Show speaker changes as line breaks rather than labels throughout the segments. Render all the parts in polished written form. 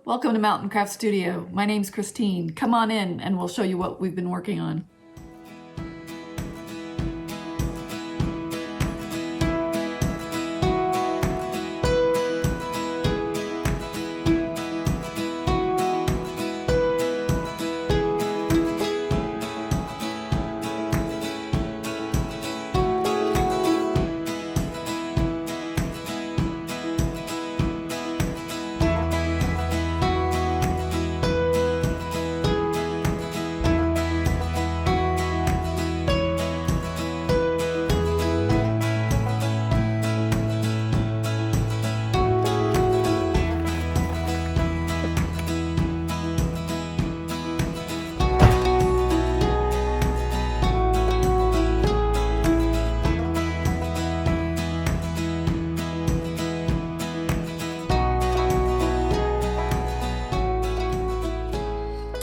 welcome to Mountain Craft Studio. My name's Christine. Come on in and we'll show you what we've been working on.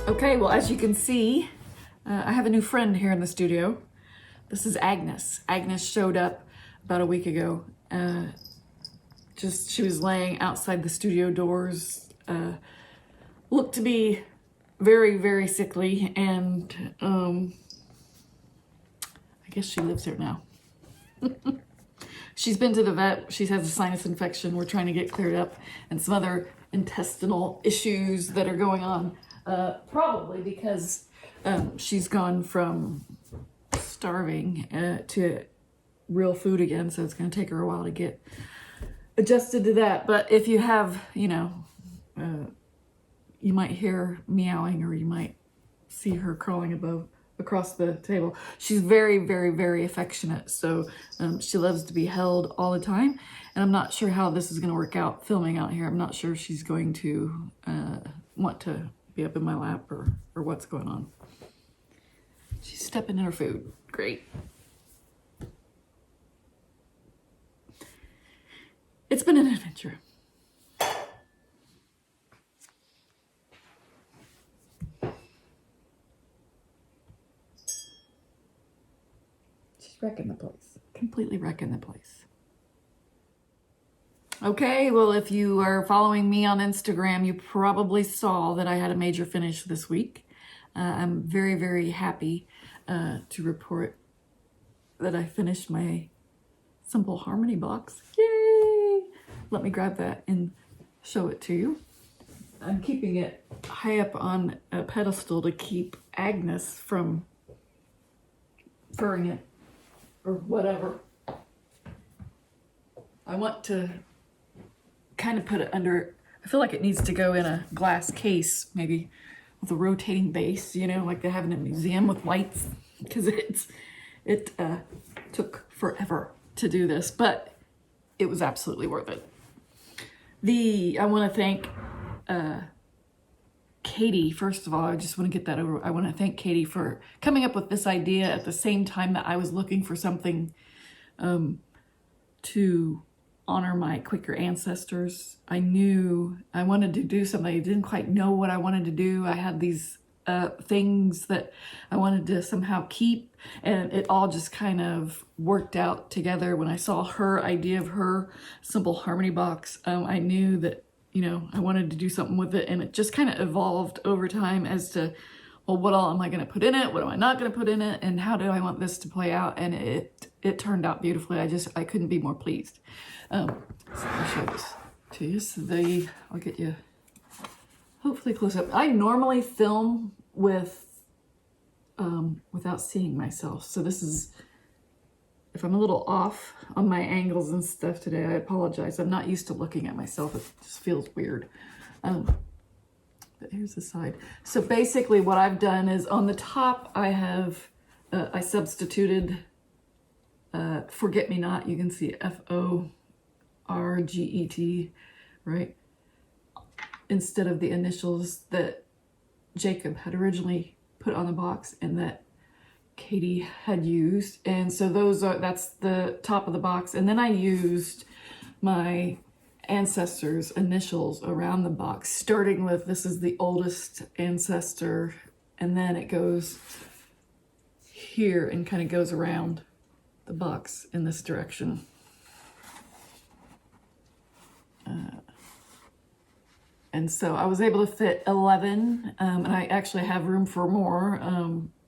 Okay, well, as you can see, I have a new friend here in the studio. This is Agnes. Agnes showed up about a week ago. She was laying outside the studio doors, looked to be very, very sickly, and I guess she lives here now. She's been to the vet. She has a sinus infection we're trying to get cleared up, and some other intestinal issues that are going on. Probably because she's gone from starving to real food again, so it's going to take her a while to get adjusted to that. But if you have, you might hear meowing, or you might see her crawling across the table. She's very, very, very affectionate, so she loves to be held all the time. And I'm not sure how this is going to work out filming out here. I'm not sure she's going to want to be up in my lap or what's going on. She's stepping in her food. Great. It's been an adventure. She's wrecking the place. Completely wrecking the place. Okay, well, if you are following me on Instagram, you probably saw that I had a major finish this week. I'm very, very happy to report that I finished my Simple Harmony box. Yay! Let me grab that and show it to you. I'm keeping it high up on a pedestal to keep Agnes from furring it or whatever. I want to kind of put it under, I feel like it needs to go in a glass case, maybe with a rotating base, like they have in a museum with lights, because it took forever to do this, but it was absolutely worth it. I want to thank Katie. First of all, I just want to get that over. I want to thank Katie for coming up with this idea at the same time that I was looking for something to honor my Quaker ancestors. I knew I wanted to do something. I didn't quite know what I wanted to do. I had these things that I wanted to somehow keep, and it all just kind of worked out together. When I saw her idea of her Simple Harmony box, I knew that, I wanted to do something with it, and it just kind of evolved over time as to, well, what all am I going to put in it? What am I not going to put in it? And how do I want this to play out? And it turned out beautifully. I couldn't be more pleased. So I'll show this to you. So I'll get you hopefully close up. I normally film without seeing myself. So this is, if I'm a little off on my angles and stuff today, I apologize. I'm not used to looking at myself. It just feels weird. But here's the side. So basically what I've done is on the top, I substituted Forget Me Not. You can see F-O-R-G-E-T, right? Instead of the initials that Jacob had originally put on the box and that Katie had used. And so that's the top of the box. And then I used my ancestors' initials around the box, starting with, this is the oldest ancestor, and then it goes here and kind of goes around the box in this direction. And so I was able to fit 11, and I actually have room for more,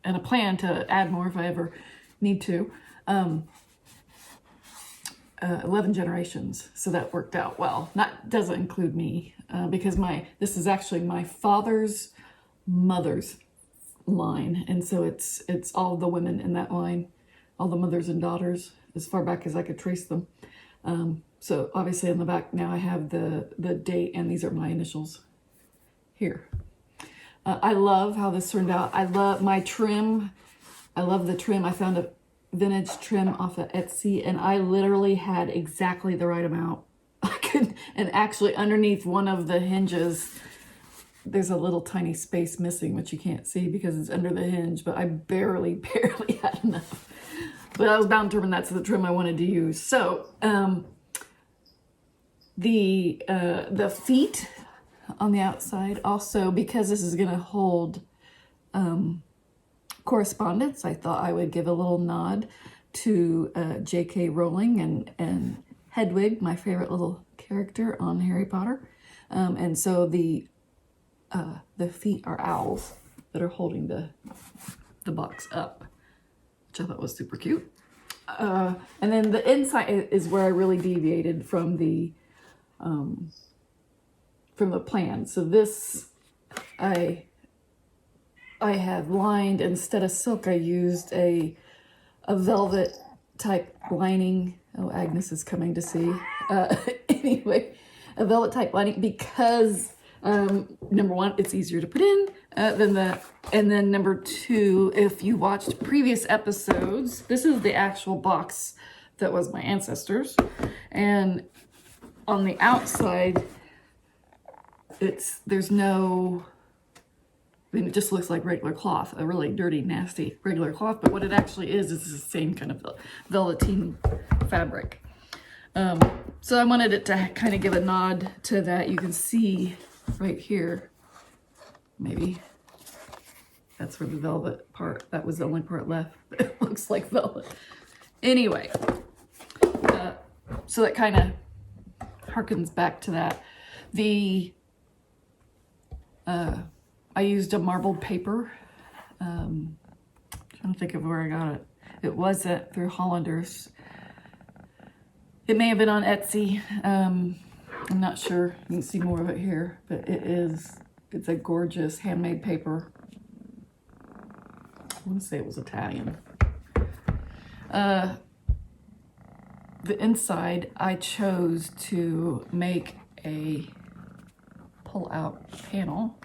and a plan to add more if I ever need to. 11 generations, so that worked out well. That doesn't include me, because this is actually my father's mother's line, and so it's all the women in that line, all the mothers and daughters, as far back as I could trace them. So obviously in the back now I have the date, and these are my initials here. I love how this turned out. I love my trim. I love the trim. I found a vintage trim off of Etsy, and I literally had exactly the right amount. And actually underneath one of the hinges, there's a little tiny space missing, which you can't see because it's under the hinge, but I barely had enough. But I was bound to determine that's the trim I wanted to use. So the feet on the outside also, because this is gonna hold correspondence, I thought I would give a little nod to J.K. Rowling and Hedwig, my favorite little character on Harry Potter. And so the feet are owls that are holding the box up, which I thought was super cute. And then the inside is where I really deviated from the plan. So this, I have lined, instead of silk, I used a velvet type lining. Oh, Agnes is coming to see. Anyway, a velvet type lining because number one, it's easier to put in than that. And then number two, if you watched previous episodes, this is the actual box that was my ancestors. And on the outside, there's no, I mean, it just looks like regular cloth, a really dirty, nasty regular cloth. But what it actually is the same kind of velveteen fabric. So I wanted it to kind of give a nod to that. You can see right here, maybe that's where the velvet part, that was the only part left. It looks like velvet. Anyway, so that kind of harkens back to that. I used a marbled paper. Trying to think of where I got it. It wasn't through Hollanders. It may have been on Etsy. I'm not sure. You can see more of it here, but it's a gorgeous handmade paper. I want to say it was Italian. The inside, I chose to make a pull-out panel.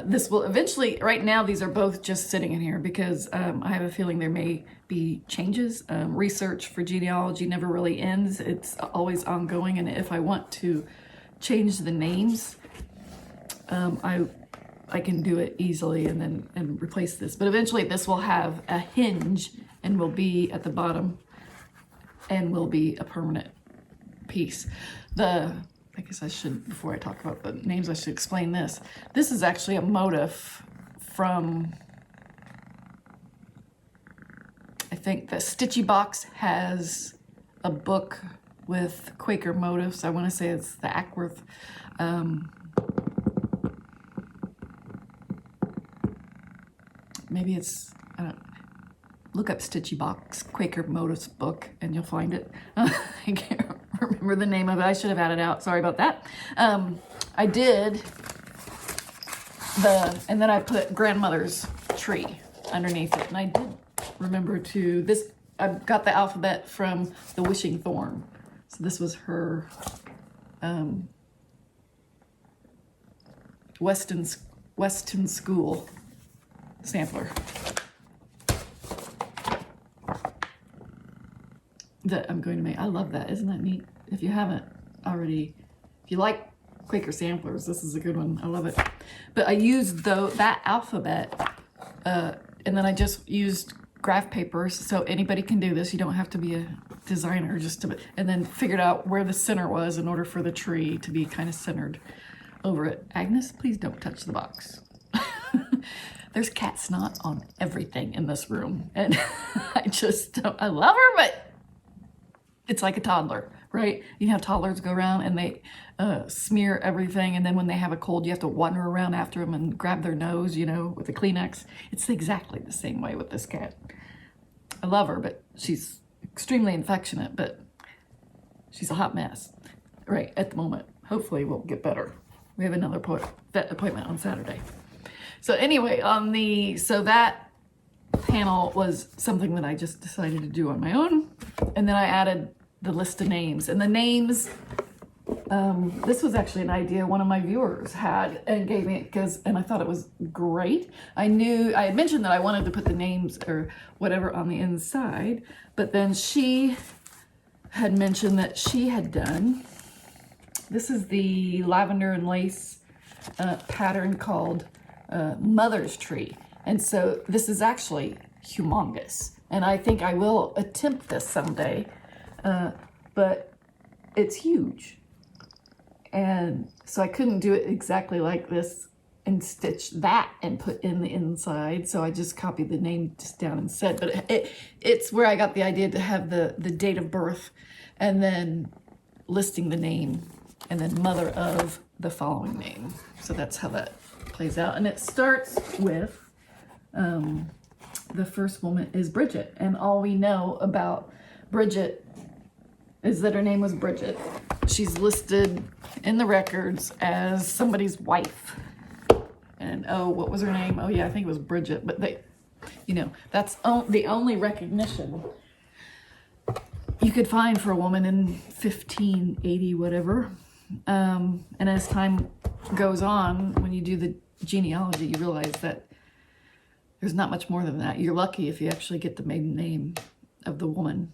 This will eventually, right now these are both just sitting in here because I have a feeling there may be changes. Research for genealogy never really ends. It's always ongoing, and if I want to change the names, I can do it easily and replace this. But eventually this will have a hinge and will be at the bottom and will be a permanent piece. I guess I should, before I talk about the names, I should explain this. This is actually a motif from, I think the Stitchy Box has a book with Quaker motifs. I want to say it's the Ackworth. Maybe it's, I don't know. Look up Stitchy Box Quaker motifs book and you'll find it. I can't remember the name of it. I should have had it out. Sorry about that. I did and then I put grandmother's tree underneath it. And I did remember I got the alphabet from the Wishing Thorn. So this was her Weston School sampler that I'm going to make. I love that. Isn't that neat? If you haven't already, if you like Quaker samplers, this is a good one. I love it. But I used that alphabet and then I just used graph papers, so anybody can do this. You don't have to be a designer, and then figured out where the center was in order for the tree to be kind of centered over it. Agnes, please don't touch the box. There's cat snot on everything in this room, and I love her, but it's like a toddler right? You have toddlers go around and they smear everything, and then when they have a cold, you have to wander around after them and grab their nose, you know, with a Kleenex. It's exactly the same way with this cat. I love her, but she's extremely affectionate, but she's a hot mess right at the moment. Hopefully we'll get better. We have another vet appointment on Saturday. So anyway, so that panel was something that I just decided to do on my own. And then I added the list of names. And the names, this was actually an idea one of my viewers had and gave me, and I thought it was great. I had mentioned that I wanted to put the names or whatever on the inside, but then she had mentioned that she had done, this is the lavender and lace pattern called Mother's Tree. And so this is actually humongous. And I think I will attempt this someday, but it's huge. And so I couldn't do it exactly like this and stitch that and put in the inside. So I just copied the name just down instead. But it's where I got the idea to have the date of birth and then listing the name and then mother of the following name. So that's how that plays out. And it starts with, the first woman is Bridget. And all we know about Bridget is that her name was Bridget. She's listed in the records as somebody's wife. And oh, what was her name? Oh yeah, I think it was Bridget. But they, you know, that's the only recognition you could find for a woman in 1580, whatever. And as time goes on, when you do the genealogy, you realize that there's not much more than that. You're lucky if you actually get the maiden name of the woman.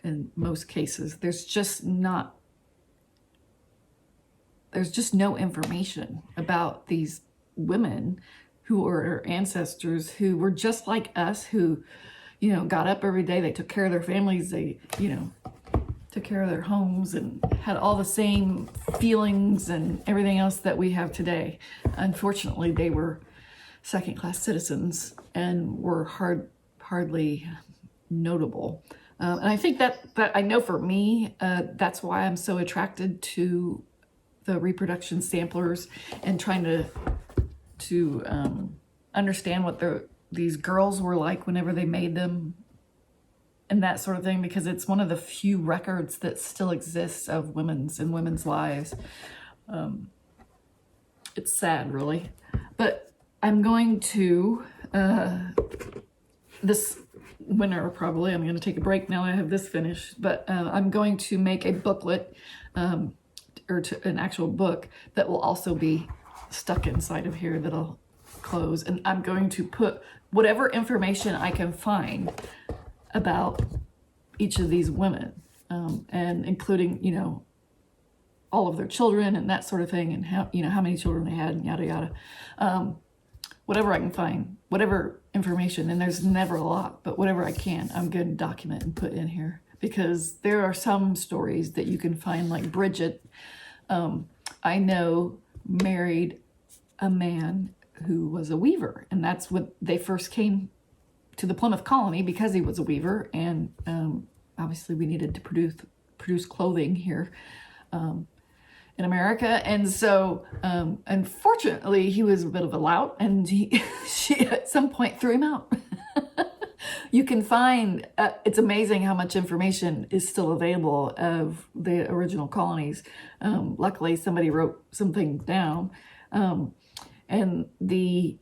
In most cases, there's just no information about these women who are our ancestors, who were just like us, who, you know, got up every day, they took care of their families, they, you know, took care of their homes and had all the same feelings and everything else that we have today. Unfortunately, they were second-class citizens and were hardly notable. And I think that I know for me, that's why I'm so attracted to the reproduction samplers and trying to understand what these girls were like whenever they made them and that sort of thing, because it's one of the few records that still exists of women's lives. It's sad, really. But I'm going to, this winter probably, I'm going to take a break now I have this finished, but I'm going to make a booklet, or an actual book that will also be stuck inside of here that'll close. And I'm going to put whatever information I can find about each of these women, and including, you know, all of their children and that sort of thing, and how, you know, how many children they had and yada yada. Whatever I can find, whatever information, and there's never a lot, but whatever I can, I'm going to document and put in here, because there are some stories that you can find, like Bridget, I know, married a man who was a weaver, and that's what they first came to the Plymouth colony, because he was a weaver, and obviously we needed to produce clothing here in America. And so unfortunately he was a bit of a lout, and she at some point threw him out. You can find, it's amazing how much information is still available of the original colonies. Luckily somebody wrote something down, and the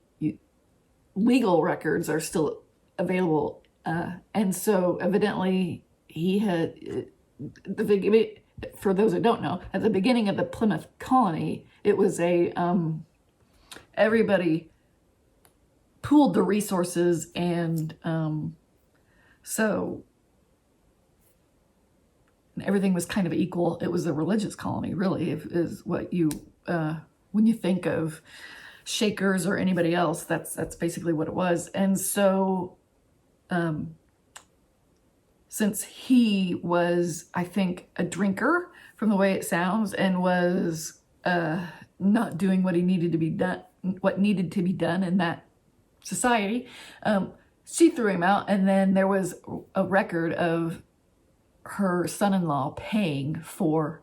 legal records are still available. And so evidently he had, for those who don't know, at the beginning of the Plymouth colony, it was everybody pooled the resources, and so everything was kind of equal. It was a religious colony, really, is what you, when you think of Shakers or anybody else, that's basically what it was. And so since he was, I think, a drinker from the way it sounds, and was not doing what needed to be done in that society, she threw him out. And then there was a record of her son-in-law paying for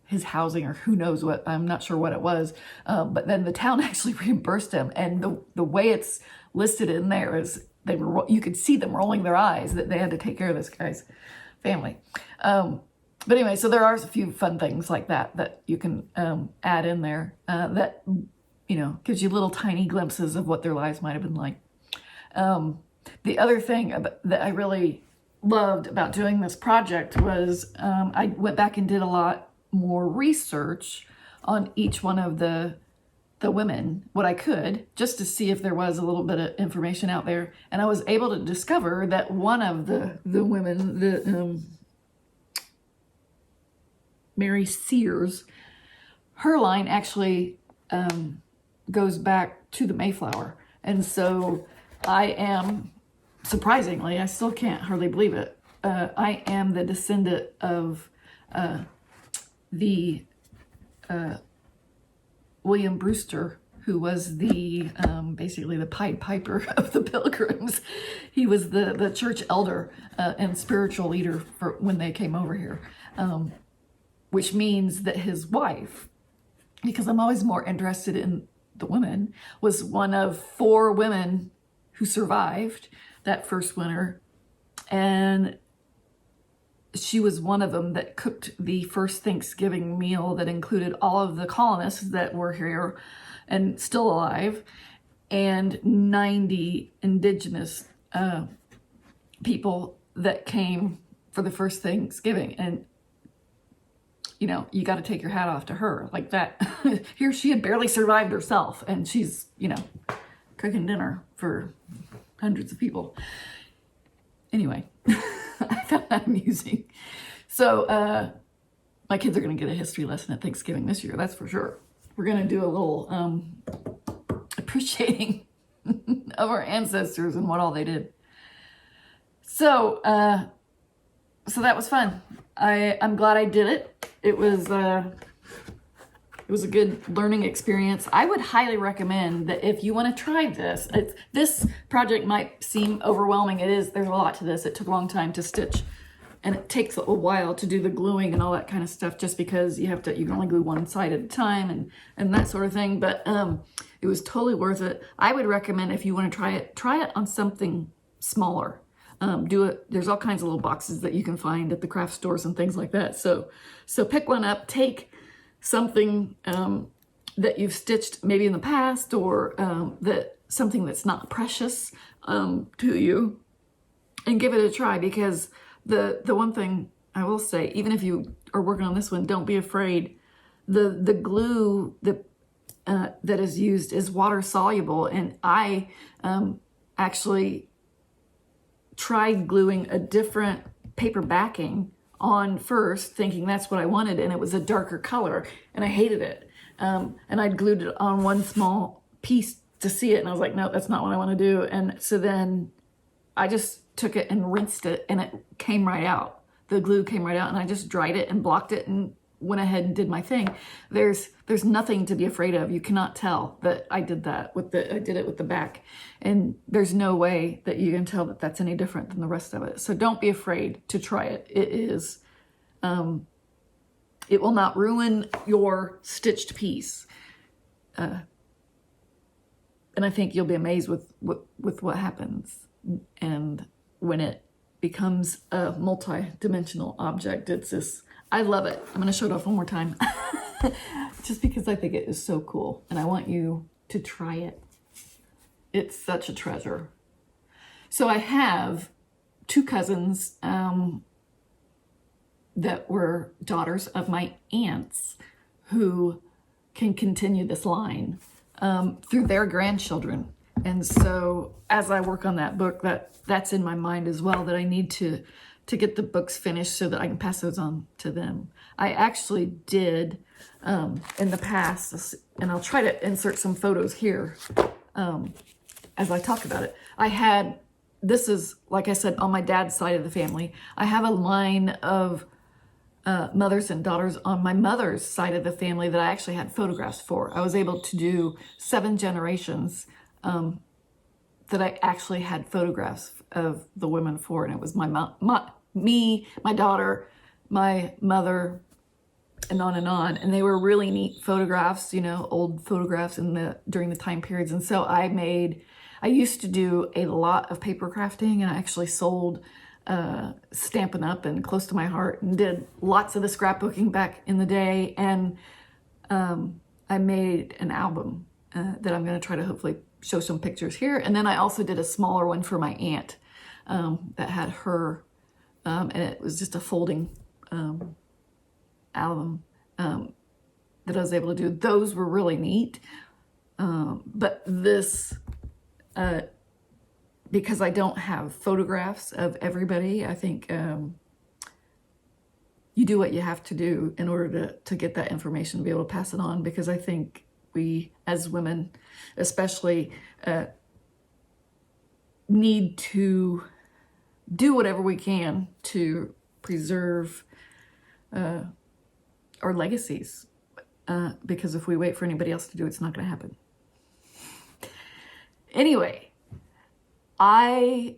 his housing, or who knows what, I'm not sure what it was, but then the town actually reimbursed him, and the way it's listed in there is you could see them rolling their eyes that they had to take care of this guy's family. But anyway, so there are a few fun things like that you can add in there that, you know, gives you little tiny glimpses of what their lives might have been like. The other thing that I really loved about doing this project was I went back and did a lot more research on each one of the women, what I could, just to see if there was a little bit of information out there. And I was able to discover that one of the women, Mary Sears, her line actually goes back to the Mayflower. And so I am, surprisingly, I still can't hardly believe it, I am the descendant of the William Brewster, who was the basically the Pied Piper of the Pilgrims. He was the church elder and spiritual leader for when they came over here, which means that his wife, because I'm always more interested in the women, was one of 4 women who survived that first winter, and she was one of them that cooked the first Thanksgiving meal that included all of the colonists that were here and still alive, and 90 indigenous people that came for the first Thanksgiving. And, you know, you got to take your hat off to her like that. Here she had barely survived herself, and she's, you know, cooking dinner for hundreds of people. Anyway, I found that amusing. So my kids are going to get a history lesson at Thanksgiving this year, that's for sure. We're going to do a little appreciating of our ancestors and what all they did. So so that was fun. I'm glad I did it. It was a good learning experience. I would highly recommend that if you want to try this. This project might seem overwhelming. It is. There's a lot to this. It took a long time to stitch, and it takes a while to do the gluing and all that kind of stuff, just because you can only glue one side at a time and that sort of thing. But it was totally worth it. I would recommend, if you want to try it on something smaller. Do it. There's all kinds of little boxes that you can find at the craft stores and things like that. So pick one up. Take something that you've stitched maybe in the past, or something that's not precious to you, and give it a try. Because the one thing I will say, even if you are working on this one, don't be afraid. The glue that is used is water soluble, and I actually tried gluing a different paper backing on first, thinking that's what I wanted, and it was a darker color, and I hated it. And I'd glued it on one small piece to see it, and I was like, no, that's not what I want to do. And so then I just took it and rinsed it, and it came right out. The glue came right out, and I just dried it and blocked it and went ahead and did my thing. There's nothing to be afraid of. You cannot tell that I did that I did it with the back, and there's no way that you can tell that that's any different than the rest of it. So don't be afraid to try it. It is, it will not ruin your stitched piece. And I think you'll be amazed with what happens. And when it becomes a multi-dimensional object, it's this, I love it. I'm going to show it off one more time. Just because I think it is so cool, and I want you to try it. It's such a treasure. So I have 2 cousins that were daughters of my aunts who can continue this line through their grandchildren. And so as I work on that book, that's in my mind as well, that I need to get the books finished so that I can pass those on to them. I actually did in the past, and I'll try to insert some photos here as I talk about it. This is, like I said, on my dad's side of the family. I have a line of mothers and daughters on my mother's side of the family that I actually had photographs for. I was able to do 7 generations that I actually had photographs of the women for, and it was my me, my daughter, my mother, and on and on. And they were really neat photographs, you know, old photographs during the time periods. And so I used to do a lot of paper crafting, and I actually sold Stampin' Up! And Close to My Heart, and did lots of the scrapbooking back in the day. And I made an album that I'm going to try to hopefully show some pictures here. And then I also did a smaller one for my aunt that had her, and it was just a folding album that I was able to do. Those were really neat. But this, because I don't have photographs of everybody, I think you do what you have to do in order to get that information, to be able to pass it on, because I think we, as women especially, need to do whatever we can to preserve our legacies, because if we wait for anybody else to do it, it's not going to happen. Anyway, I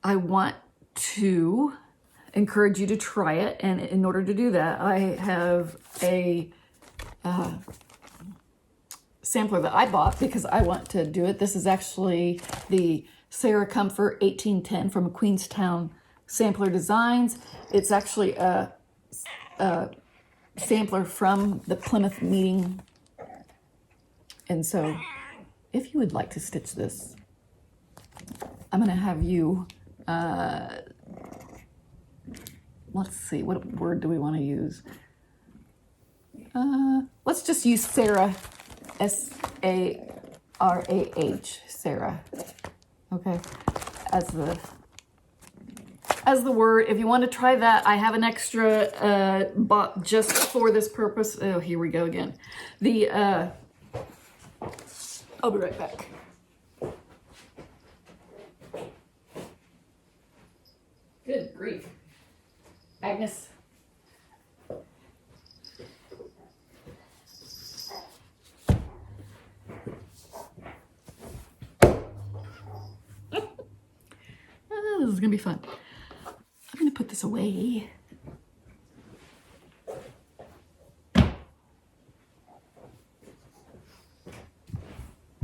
want to encourage you to try it, and in order to do that, I have a sampler that I bought because I want to do it. This is actually the Sarah Comfort 1810 from Queenstown Sampler Designs. It's actually a sampler from the Plymouth meeting. And so if you would like to stitch this, I'm going to have you, let's see, what word do we want to use? Let's just use Sarah, S-A-R-A-H, Sarah, okay, as the word. If you want to try that, I have an extra bought just for this purpose. Oh, here we go again. I'll be right back. Good grief. Agnes. This is gonna be fun. I'm gonna put this away.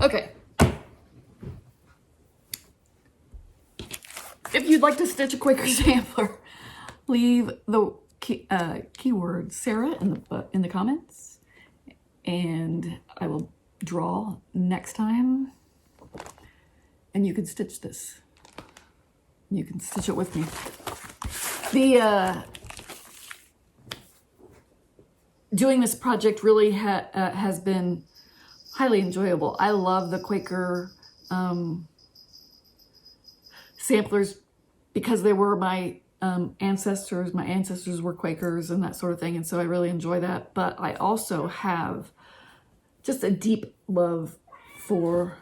Okay. If you'd like to stitch a Quaker sampler, leave the keyword Sarah in the comments, and I will draw next time, and you can stitch this. You can stitch it with me. Doing this project really has been highly enjoyable. I love the Quaker samplers because they were my ancestors. My ancestors were Quakers and that sort of thing, and so I really enjoy that. But I also have just a deep love for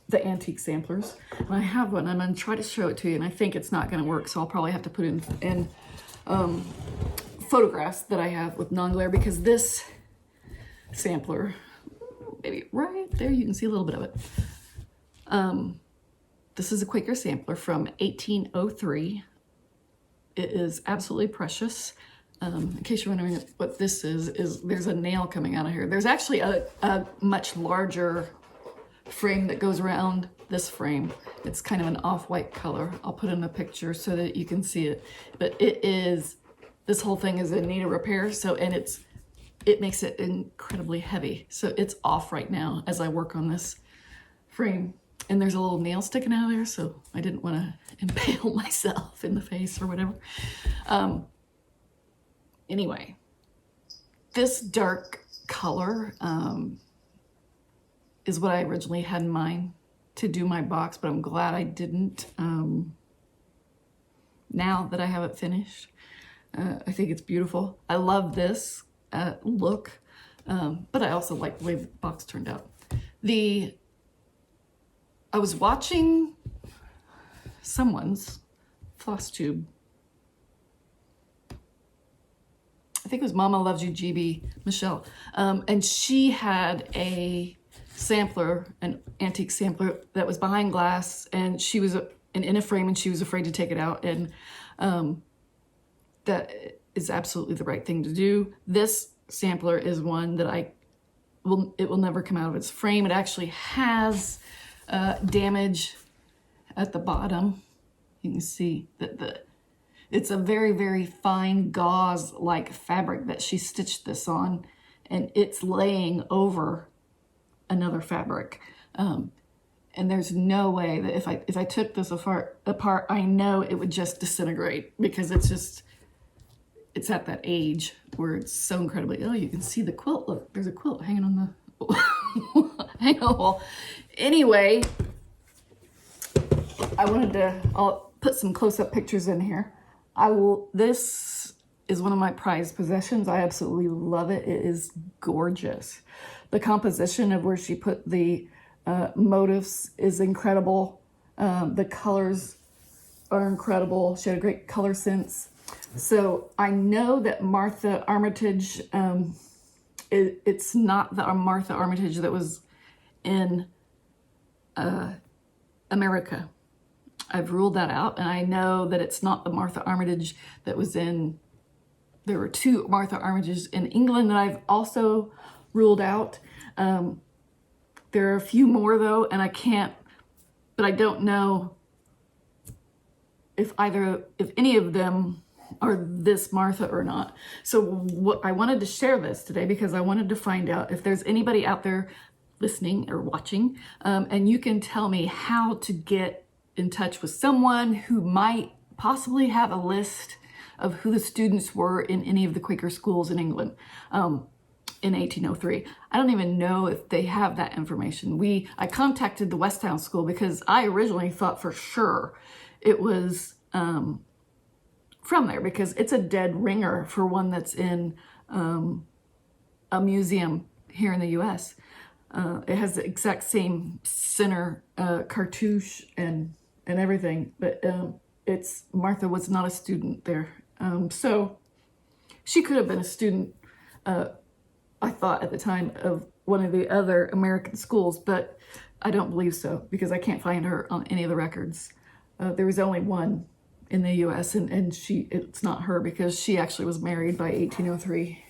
the antique samplers. And I have one. I'm going to try to show it to you, and I think it's not going to work, so I'll probably have to put in photographs that I have with non-glare, because this sampler, maybe right there, you can see a little bit of it. This is a Quaker sampler from 1803. It is absolutely precious. In case you're wondering what this is there's a nail coming out of here. There's actually a much larger frame that goes around this frame. It's kind of an off-white color. I'll put in a picture so that you can see it. But this whole thing is in need of repair, and it makes it incredibly heavy. So it's off right now as I work on this frame. And there's a little nail sticking out of there, so I didn't want to impale myself in the face or whatever. Anyway, this dark color is what I originally had in mind to do my box, but I'm glad I didn't. Now that I have it finished, I think it's beautiful. I love this look, but I also like the way the box turned out. I was watching someone's Flosstube. I think it was Mama Loves You GB, Michelle. And she had a sampler, an antique sampler that was behind glass, and she was in a frame, and she was afraid to take it out. And that is absolutely the right thing to do. This sampler is one that it will never come out of its frame. It actually has damage at the bottom. You can see that it's a very, very fine gauze-like fabric that she stitched this on, and it's laying over another fabric. And there's no way that if I took this apart, I know it would just disintegrate, because it's at that age where it's so incredibly, oh, you can see the quilt. Look, there's a quilt hanging on the, hang on the wall. Anyway, I'll put some close-up pictures in here. This is one of my prized possessions. I absolutely love it. It is gorgeous. The composition of where she put the motifs is incredible. The colors are incredible. She had a great color sense. So I know that Martha Armitage, it's not the Martha Armitage that was in America. I've ruled that out, and I know that it's not the Martha Armitage that was in, there were two Martha Armitages in England that I've also ruled out. There are a few more though, and I don't know if any of them are this Martha or not. So I wanted to share this today because I wanted to find out if there's anybody out there listening or watching, and you can tell me how to get in touch with someone who might possibly have a list of who the students were in any of the Quaker schools in England in 1803. I don't even know if they have that information. I contacted the Westtown School because I originally thought for sure it was from there, because it's a dead ringer for one that's in a museum here in the US. It has the exact same center cartouche and everything, but Martha was not a student there. So she could have been a student, I thought at the time, of one of the other American schools, but I don't believe so, because I can't find her on any of the records. There was only one in the US, and it's not her, because she actually was married by 1803.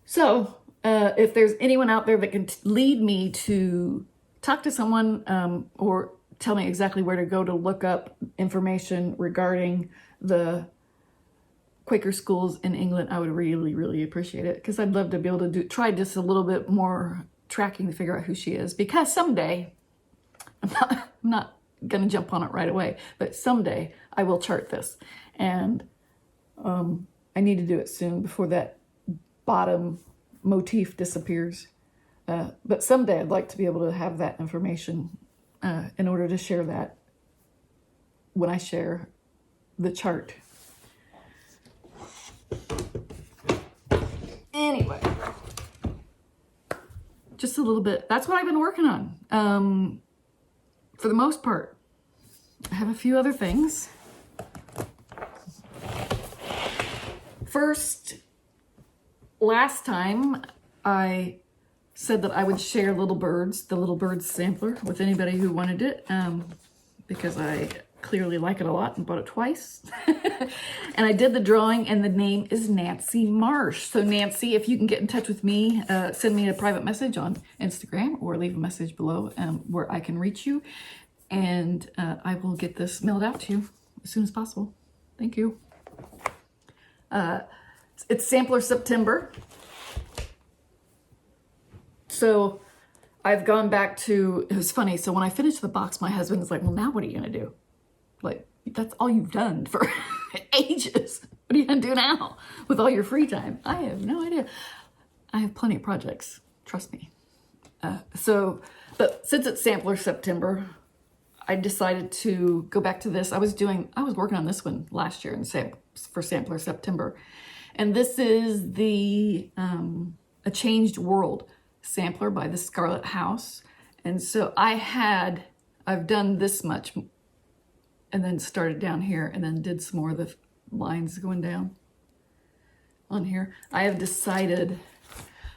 So if there's anyone out there that can lead me to talk to someone or tell me exactly where to go to look up information regarding the Quaker schools in England, I would really, really appreciate it, because I'd love to be able to try just a little bit more tracking to figure out who she is, because someday, I'm not going to jump on it right away, but someday I will chart this, and I need to do it soon before that bottom motif disappears. But someday I'd like to be able to have that information in order to share that when I share the chart. Anyway, just a little bit. That's what I've been working on. For the most part, I have a few other things. First, last time I said that I would share the Little Birds sampler with anybody who wanted it, because I clearly like it a lot and bought it twice. And I did the drawing, and the name is Nancy Marsh. So Nancy, if you can get in touch with me, send me a private message on Instagram or leave a message below where I can reach you, and I will get this mailed out to you as soon as possible. Thank you. It's Sampler September. So I've gone back to, it was funny. So when I finished the box, my husband was like, well, now what are you going to do? Like, that's all you've done for ages. What are you going to do now with all your free time? I have no idea. I have plenty of projects. Trust me. But since it's Sampler September, I decided to go back to this. I was working on this one last year for Sampler September. And this is the A Changed World sampler by the Scarlet House. And so I've done this much and then started down here and then did some more of the lines going down on here. I have decided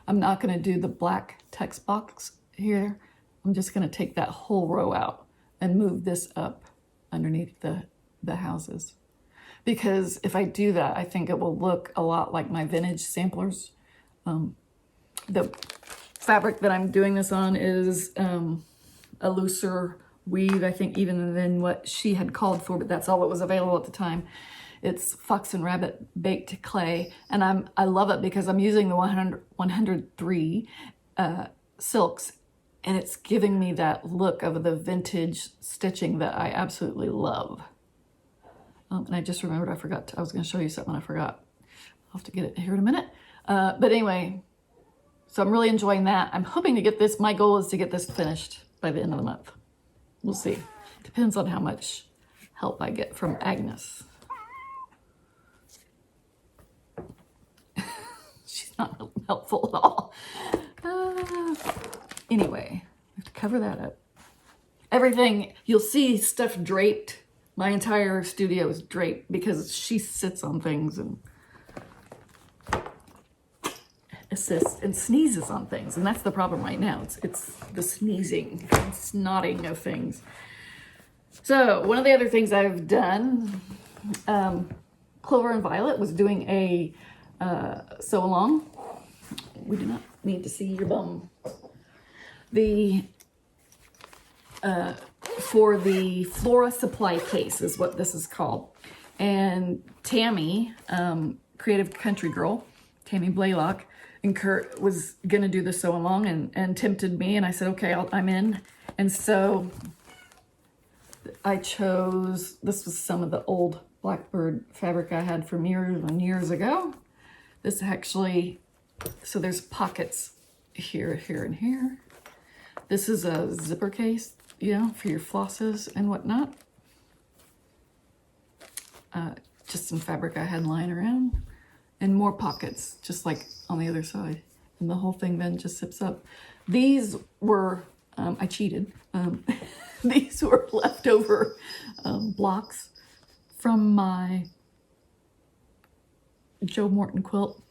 I'm not going to do the black text box here. I'm just going to take that whole row out and move this up underneath the houses. Because if I do that, I think it will look a lot like my vintage samplers. The fabric that I'm doing this on is a looser weave, I think, even than what she had called for, but that's all that was available at the time. It's Fox and Rabbit baked clay, and I love it because I'm using the 103 silks, and it's giving me that look of the vintage stitching that I absolutely love. And I just remembered I was going to show you something I forgot. I'll have to get it here in a minute. But anyway, so I'm really enjoying that. I'm hoping to get this, my goal is to get this finished by the end of the month. We'll see. Depends on how much help I get from Agnes. She's not helpful at all. Anyway, I have to cover that up. Everything, you'll see stuff draped. My entire studio is draped because she sits on things and assists and sneezes on things. And that's the problem right now. It's the sneezing and snotting of things. So one of the other things I've done, Clover and Violet was doing a sew along. We do not need to see your bum. For the Flora supply case is what this is called. And Tammy, Creative Country Girl, Tammy Blaylock, and Kurt was gonna do the sew along and tempted me, and I said, okay, I'm in. And so I chose, this was some of the old Blackbird fabric I had from years and years ago. This actually, so there's pockets here, here, and here. This is a zipper case, you know, for your flosses and whatnot. Just some fabric I had lying around. And more pockets, just like on the other side. And the whole thing then just zips up. These were, I cheated. These were leftover blocks from my Joe Morton quilt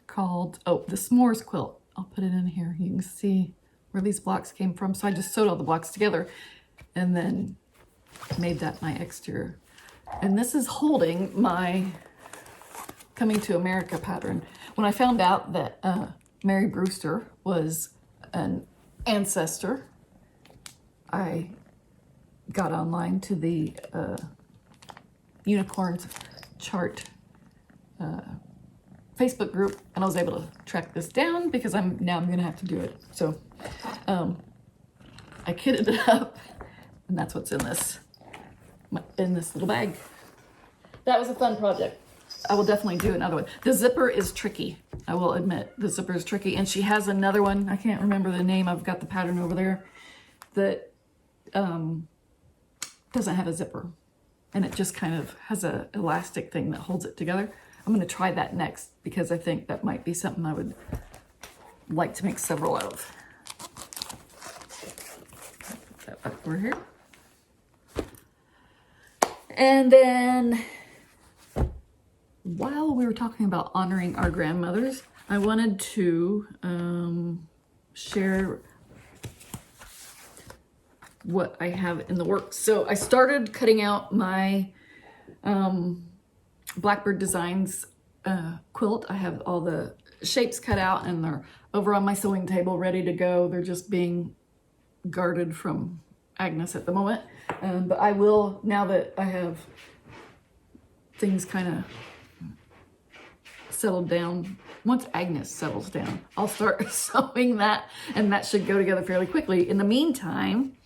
called, the S'mores quilt. I'll put it in here. You can see where these blocks came from. So I just sewed all the blocks together and then made that my exterior. And this is holding my Coming to America pattern. When I found out that Mary Brewster was an ancestor, I got online to the Unicorns Chart Facebook group, and I was able to track this down because I'm gonna have to do it. So I kitted it up, and that's what's in this little bag. That was a fun project. I will definitely do another one. The zipper is tricky. I will admit the zipper is tricky, and she has another one. I can't remember the name. I've got the pattern over there that doesn't have a zipper, and it just kind of has a elastic thing that holds it together. I'm going to try that next because I think that might be something I would like to make several of. Put that back over here. And then while we were talking about honoring our grandmothers, I wanted to share what I have in the works. So I started cutting out my Blackbird Designs quilt. I have all the shapes cut out and they're over on my sewing table ready to go. They're just being guarded from Agnes at the moment. But I will, now that I have things kind of settled down, once Agnes settles down, I'll start sewing that, and that should go together fairly quickly. In the meantime,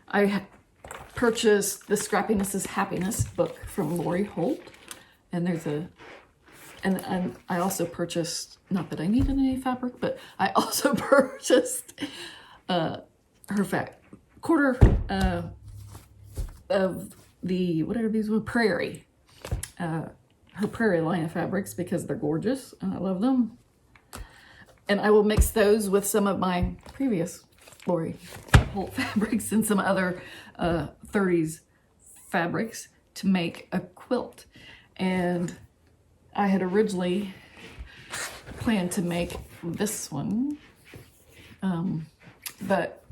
I purchased the Scrappiness is Happiness book from Lori Holt, and there's and I also purchased, not that I needed any fabric, but I also purchased her quarter of the, whatever these were, Prairie. Her Prairie line of fabrics because they're gorgeous and I love them. And I will mix those with some of my previous Lori Holt fabrics and some other 30s fabrics to make a quilt. And I had originally planned to make this one, but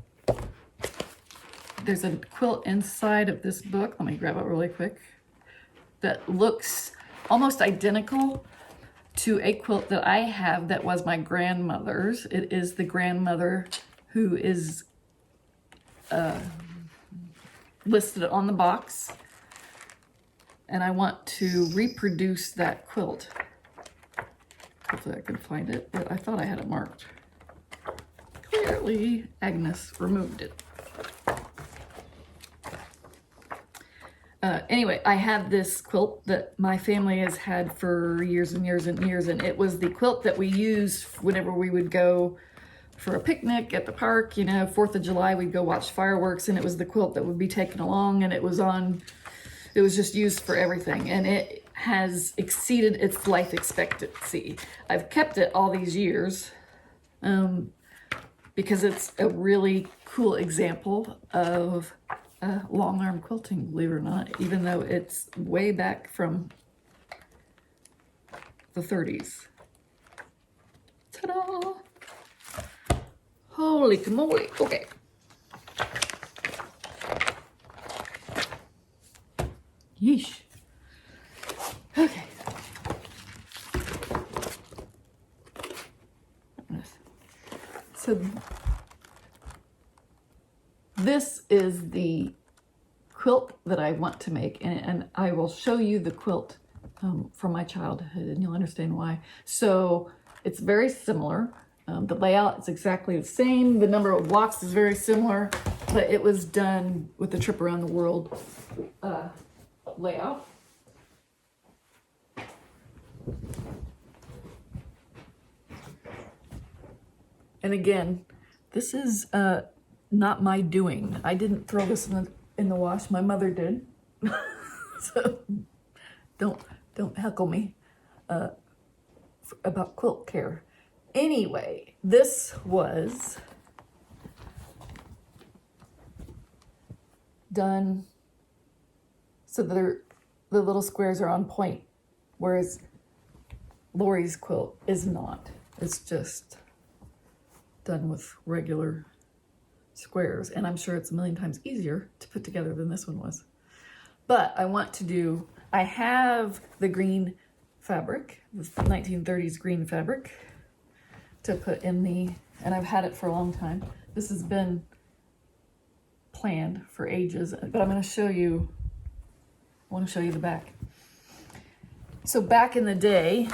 there's a quilt inside of this book. Let me grab it really quick. That looks almost identical to a quilt that I have that was my grandmother's. It is the grandmother who is listed on the box. And I want to reproduce that quilt. Hopefully I can find it, but I thought I had it marked. Clearly, Agnes removed it. Anyway, I have this quilt that my family has had for years and years and years, and it was the quilt that we used whenever we would go for a picnic at the park. You know, 4th of July, we'd go watch fireworks, and it was the quilt that would be taken along, and it was just used for everything, and it has exceeded its life expectancy. I've kept it all these years because it's a really cool example of long arm quilting, believe it or not, even though it's way back from the 30s. Ta-da! Holy moly. Okay. Yeesh. Okay. So this is the quilt that I want to make, and I will show you the quilt from my childhood, and you'll understand why. So it's very similar. The layout is exactly the same. The number of blocks is very similar, but it was done with the trip around the world layout. And again, this is not my doing. I didn't throw this in the wash. My mother did. So don't heckle me about quilt care. Anyway, this was done so the little squares are on point, whereas Lori's quilt is not. It's just done with regular squares, and I'm sure it's a million times easier to put together than this one was. But I have the green fabric, the 1930s green fabric to put in and I've had it for a long time. This has been planned for ages, but I want to show you the back. So back in the day,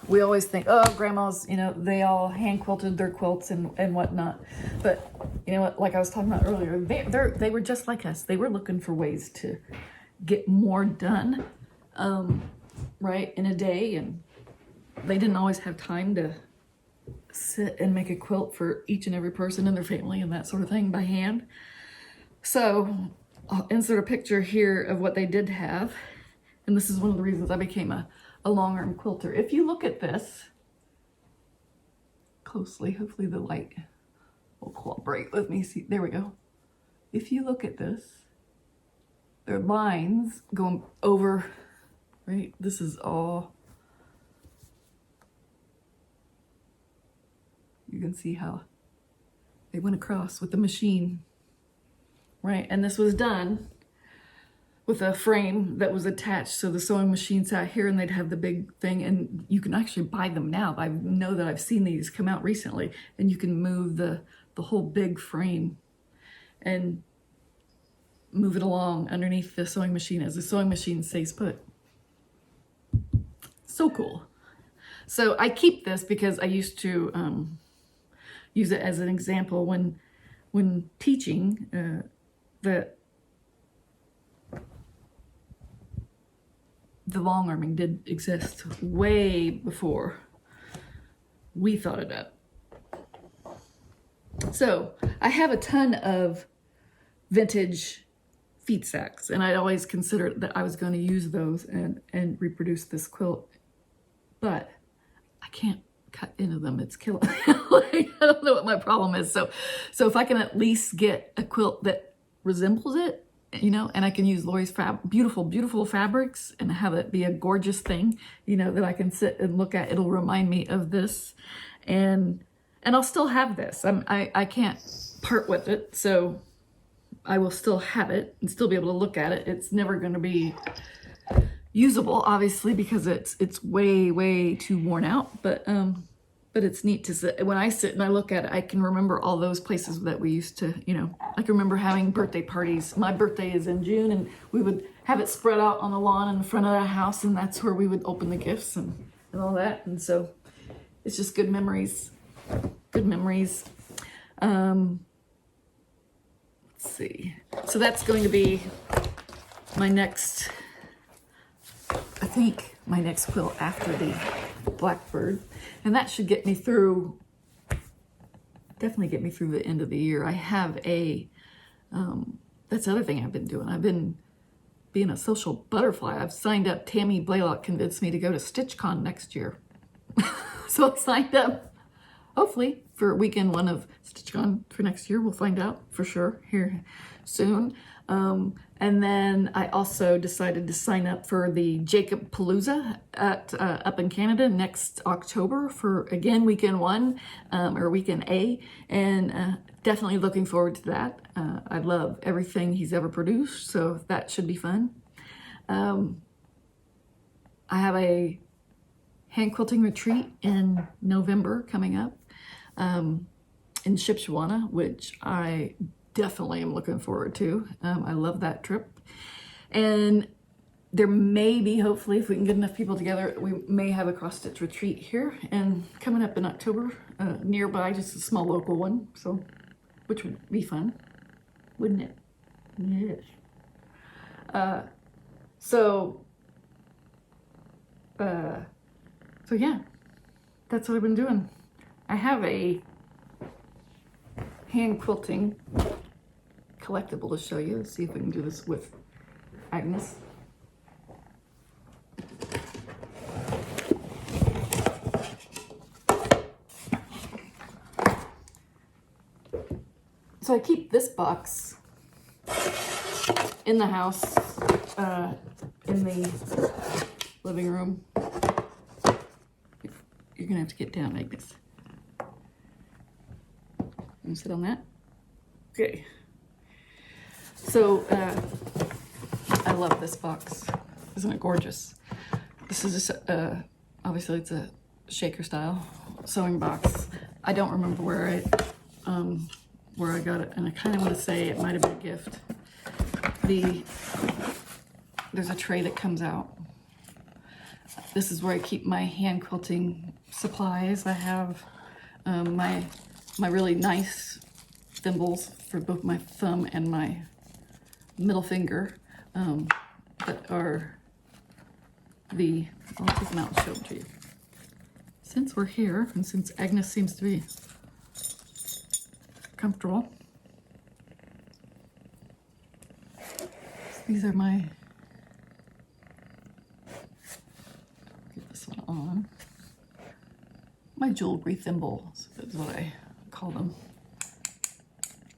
we always think, oh, grandmas, they all hand quilted their quilts and whatnot. But you know what, like I was talking about earlier, they were just like us. They were looking for ways to get more done, right, in a day. And they didn't always have time to sit and make a quilt for each and every person in their family and that sort of thing by hand. So I'll insert a picture here of what they did have. And this is one of the reasons I became a long arm quilter. If you look at this closely, hopefully the light will cooperate with me. See, there we go. If you look at this, there are lines going over, right? This is all, you can see how they went across with the machine, right? And this was done with a frame that was attached. So the sewing machine sat here and they'd have the big thing, and you can actually buy them now. I know that I've seen these come out recently, and you can move the whole big frame and move it along underneath the sewing machine as the sewing machine stays put. So cool. So I keep this because I used to use it as an example when teaching that the long arming did exist way before we thought it up. So I have a ton of vintage feed sacks, and I'd always considered that I was going to use those and reproduce this quilt, but I can't cut into them. It's killing me. I don't know what my problem is. So if I can at least get a quilt that resembles it, and I can use Lori's beautiful fabrics and have it be a gorgeous thing, that I can sit and look at. It'll remind me of this, and I'll still have this. I can't part with it. So I will still have it and still be able to look at it. It's never going to be usable, obviously, because it's way too worn out. But it's neat to sit. When I sit and I look at it, I can remember all those places that we used to, you know, I can remember having birthday parties. My birthday is in June, and we would have it spread out on the lawn in the front of the house, and that's where we would open the gifts and all that. And so it's just good memories. Good memories. Let's see. So that's going to be my next, I think, my next quilt after the Blackbird. And that should get me through, definitely get me through the end of the year. I have a, that's the other thing I've been doing. I've been being a social butterfly. I've signed up. Tammy Blaylock convinced me to go to StitchCon next year. So I signed up, hopefully, for weekend one of StitchCon for next year. We'll find out for sure here soon. And then I also decided to sign up for the Jacob Palooza at up in Canada next October for, again, weekend one, or weekend A, and definitely looking forward to that. I love everything he's ever produced, so that should be fun. I have a hand quilting retreat in November coming up in Shipshewana, which I definitely am looking forward to. I love that trip. And there may be, hopefully, if we can get enough people together, we may have a cross-stitch retreat here and coming up in October, nearby, just a small local one, so, which would be fun, wouldn't it? Yes. So yeah, that's what I've been doing. I have a hand quilting collectible to show you. Let's see if we can do this with Agnes. So I keep this box in the house, in the living room. You're gonna have to get down, Agnes. You sit on that? Okay. So, I love this box. Isn't it gorgeous? This is just, obviously it's a shaker style sewing box. I don't remember where I got it, and I kind of want to say it might have been a gift. There's a tray that comes out. This is where I keep my hand quilting supplies. I have my really nice thimbles for both my thumb and my middle finger that are I'll take them out and show them to you. Since we're here, and since Agnes seems to be comfortable, these are my, get this one on, my jewelry thimbles is what I call them.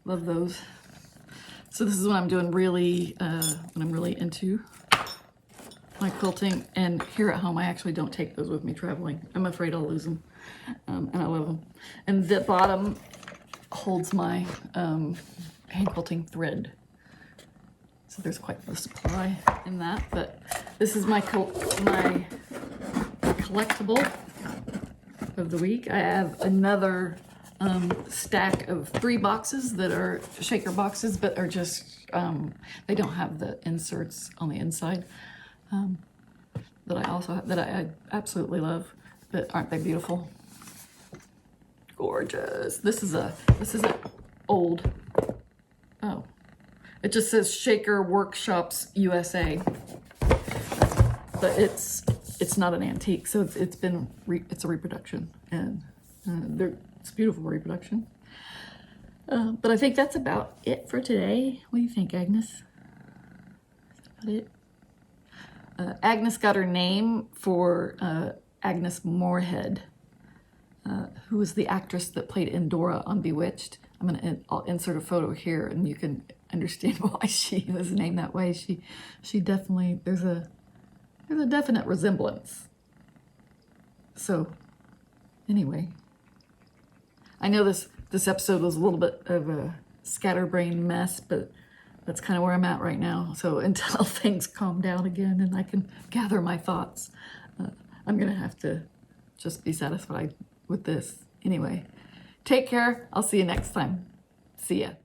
Love those. So this is when I'm doing really, when I'm really into my quilting, and here at home I actually don't take those with me traveling. I'm afraid I'll lose them, and I love them. And the bottom holds my hand quilting thread. So there's quite a supply in that, but this is my collectible of the week. I have another stack of 3 boxes that are shaker boxes, but are just, they don't have the inserts on the inside, that I also have, that I absolutely love. But aren't they beautiful? Gorgeous. This is a old, oh, it just says Shaker Workshops USA, but it's not an antique, so it's a reproduction, and it's a beautiful reproduction. But I think that's about it for today. What do you think, Agnes? Is that about it? Agnes got her name for Agnes Moorehead, who was the actress that played Endora on Bewitched. I'll insert a photo here, and you can understand why she was named that way. She definitely, there's a definite resemblance. So anyway, I know this episode was a little bit of a scatterbrained mess, but that's kind of where I'm at right now. So until things calm down again and I can gather my thoughts, I'm gonna have to just be satisfied with this. Anyway, take care. I'll see you next time. See ya.